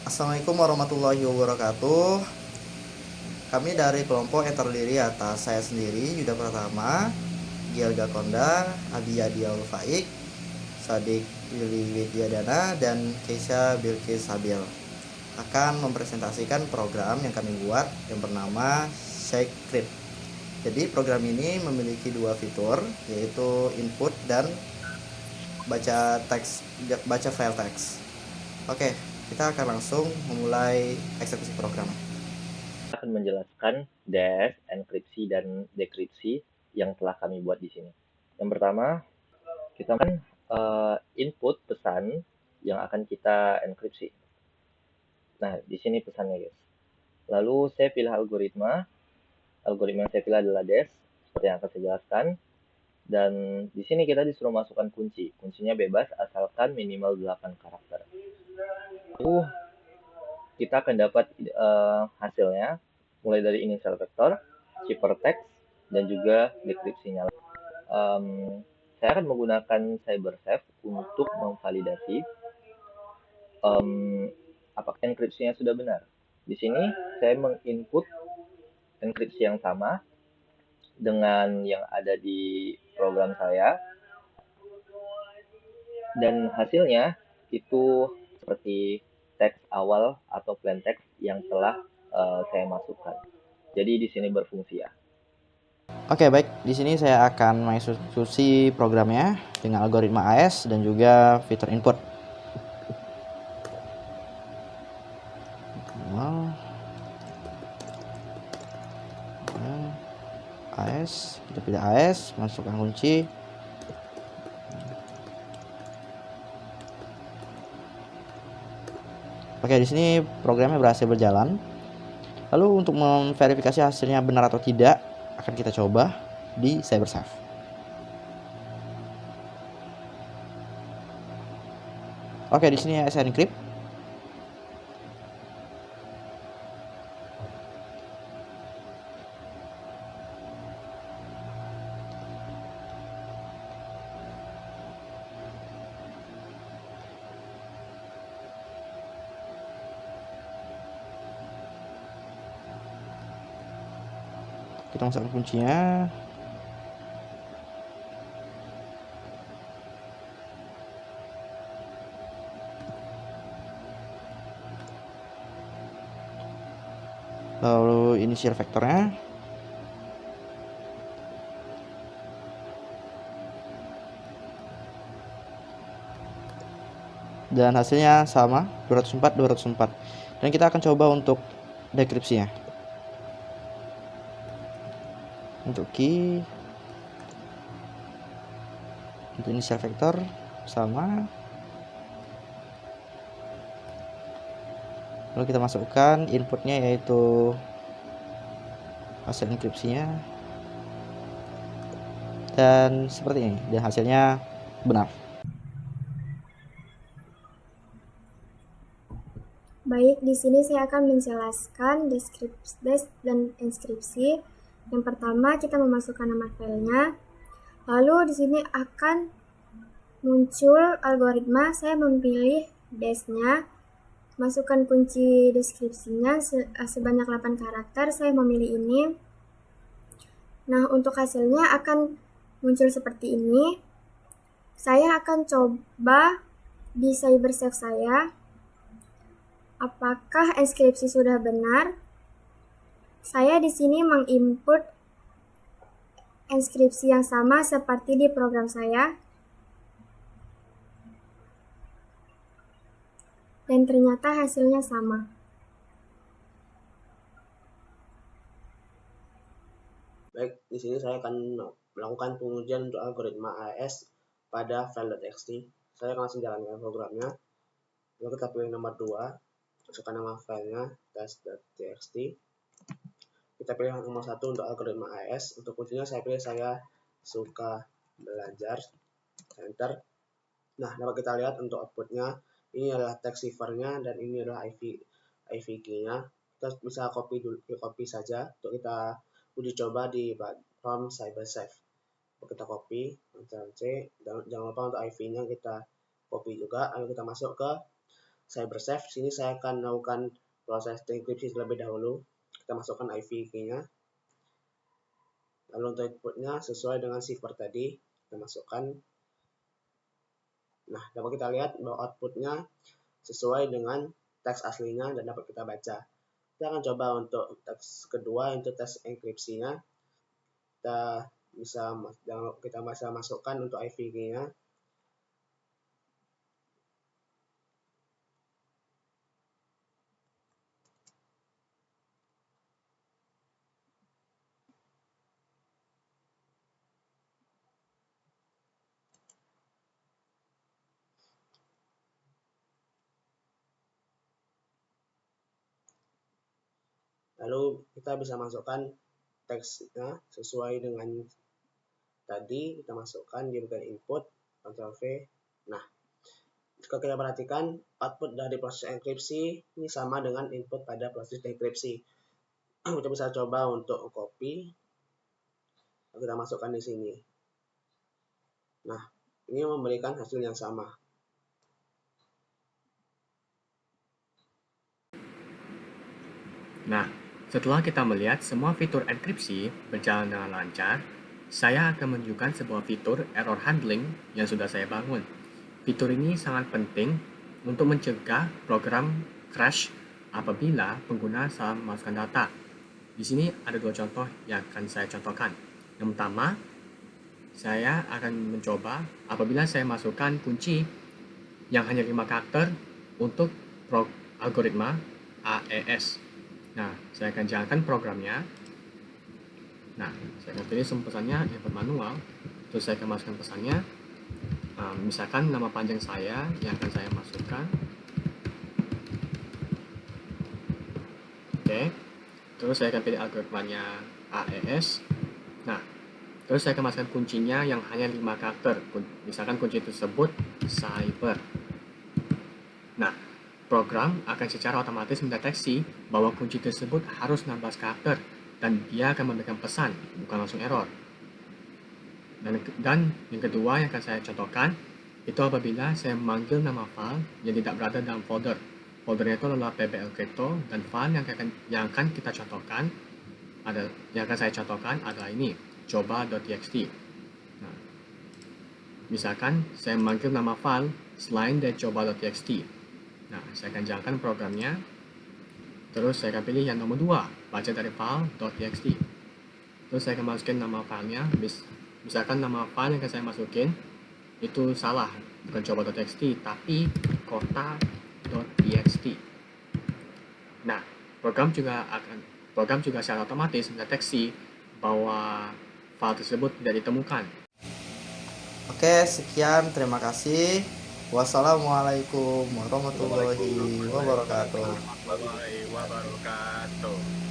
Assalamualaikum warahmatullahi wabarakatuh. Kami dari kelompok yang terdiri atas saya sendiri, Yuda Pratama, Giel Gakonda, Abi Yadial Faik, Sadik Willy Widyadana, dan Keisha Bilkis Sabil akan mempresentasikan program yang kami buat yang bernama ShakeCrypt. Jadi program ini memiliki dua fitur, yaitu input dan baca file teks. Oke, kita akan langsung memulai eksekusi program. Akan menjelaskan dash, enkripsi, dan dekripsi yang telah kami buat di sini. Yang pertama, kita akan input pesan yang akan kita enkripsi. Nah, di sini pesannya, guys. Lalu saya pilih algoritma. Algoritma yang saya pilih adalah dash, seperti yang akan saya jelaskan. Dan di sini kita disuruh masukkan kunci. Kuncinya bebas asalkan minimal 8 karakter. Lalu kita akan dapat hasilnya mulai dari initial vector, ciphertext, dan juga dekripsinya. Saya akan menggunakan CyberSafe untuk memvalidasi apakah enkripsinya sudah benar. Di sini saya menginput enkripsi yang sama dengan yang ada di program saya, dan hasilnya itu seperti teks awal atau plain text yang telah saya masukkan. Jadi di sini berfungsi ya. Oke, baik. Di sini saya akan mengeksekusi programnya dengan algoritma AES dan juga fitur input. AES, kita pilih AES, masukkan kunci. Oke, di sini programnya berhasil berjalan. Lalu untuk memverifikasi hasilnya benar atau tidak, akan kita coba di CyberSafe. Oke, di sini AES encrypt. Kita masukkan kuncinya. Lalu initial vektornya. Dan hasilnya sama, 204, 204. Dan kita akan coba untuk dekripsinya. Untuk key, untuk initial vektor sama. Lalu kita masukkan inputnya, yaitu hasil enkripsinya, dan seperti ini, dan hasilnya benar. Baik, di sini saya akan menjelaskan dash dan inskripsi. Yang pertama, kita memasukkan nama filenya. Lalu di sini akan muncul algoritma. Saya memilih dash-nya, masukkan kunci deskripsinya sebanyak 8 karakter. Saya memilih ini. Nah, untuk hasilnya akan muncul seperti ini. Saya akan coba di CyberSafe saya. Apakah inskripsi sudah benar? Saya di sini menginput inskripsi yang sama seperti di program saya. Dan ternyata hasilnya sama. Baik, di sini saya akan melakukan pengujian untuk algoritma AES pada file.txt. Saya akan langsung jalankan programnya. Lalu kita pilih nomor 2, masukkan nama filenya test.txt. Kita pilih nomor 1 untuk algoritma AES. Untuk kuncinya saya pilih saya suka belajar, enter. Nah, dapat kita lihat untuk outputnya, ini adalah text ciphernya dan ini adalah IV key-nya. Kita bisa copy saja untuk kita uji coba di platform CyberSafe. Kita copy, Ctrl C, jangan lupa untuk IV-nya kita copy juga, lalu kita masuk ke CyberSafe. Sini saya akan melakukan proses enkripsi terlebih dahulu. Kita masukkan IV key-nya. Lalu untuk inputnya sesuai dengan cipher tadi, kita masukkan. Nah, dapat kita lihat bahwa outputnya sesuai dengan teks aslinya dan dapat kita baca. Kita akan coba untuk teks kedua, untuk teks enkripsinya. Kita bisa masukkan untuk IV key-nya. Lalu kita bisa masukkan teksnya sesuai dengan tadi. Kita masukkan di bagian input, Ctrl V. Nah, jika kita perhatikan output dari proses enkripsi ini sama dengan input pada proses dekripsi. Kita bisa coba untuk copy, lalu kita masukkan di sini. Nah, ini memberikan hasil yang sama. Nah, setelah kita melihat semua fitur enkripsi berjalan dengan lancar, saya akan menunjukkan sebuah fitur error handling yang sudah saya bangun. Fitur ini sangat penting untuk mencegah program crash apabila pengguna salah memasukkan data. Di sini ada dua contoh yang akan saya contohkan. Yang pertama, saya akan mencoba apabila saya masukkan kunci yang hanya 5 karakter untuk algoritma AES. Nah, saya akan jalankan programnya. Nah, saya akan pilih semua pesannya, input manual. Terus saya akan masukkan pesannya. Misalkan nama panjang saya yang akan saya masukkan. Oke. Terus saya akan pilih algoritmanya AES. Nah, terus saya akan masukkan kuncinya yang hanya 5 karakter. Misalkan kunci tersebut cyber. Nah, program akan secara otomatis mendeteksi bahwa kunci tersebut harus 16 karakter dan dia akan memberikan pesan, bukan langsung error. Dan yang kedua yang akan saya contohkan, itu apabila saya memanggil nama file yang tidak berada dalam folder. Foldernya itu adalah PBL Crypto dan file yang akan saya contohkan adalah ini, coba.txt. Nah, misalkan saya memanggil nama file selain dari coba.txt. Nah, saya akan jalankan programnya. Terus saya akan pilih yang nomor 2, baca dari file.txt. Terus saya akan masukin nama filenya. Misalkan nama file yang akan saya masukin itu salah, bukan coba.txt, tapi kota.txt. Nah, program juga secara otomatis mendeteksi bahwa file tersebut tidak ditemukan. Oke, sekian, terima kasih. Wassalamualaikum warahmatullahi wabarakatuh. Warahmatullahi wabarakatuh.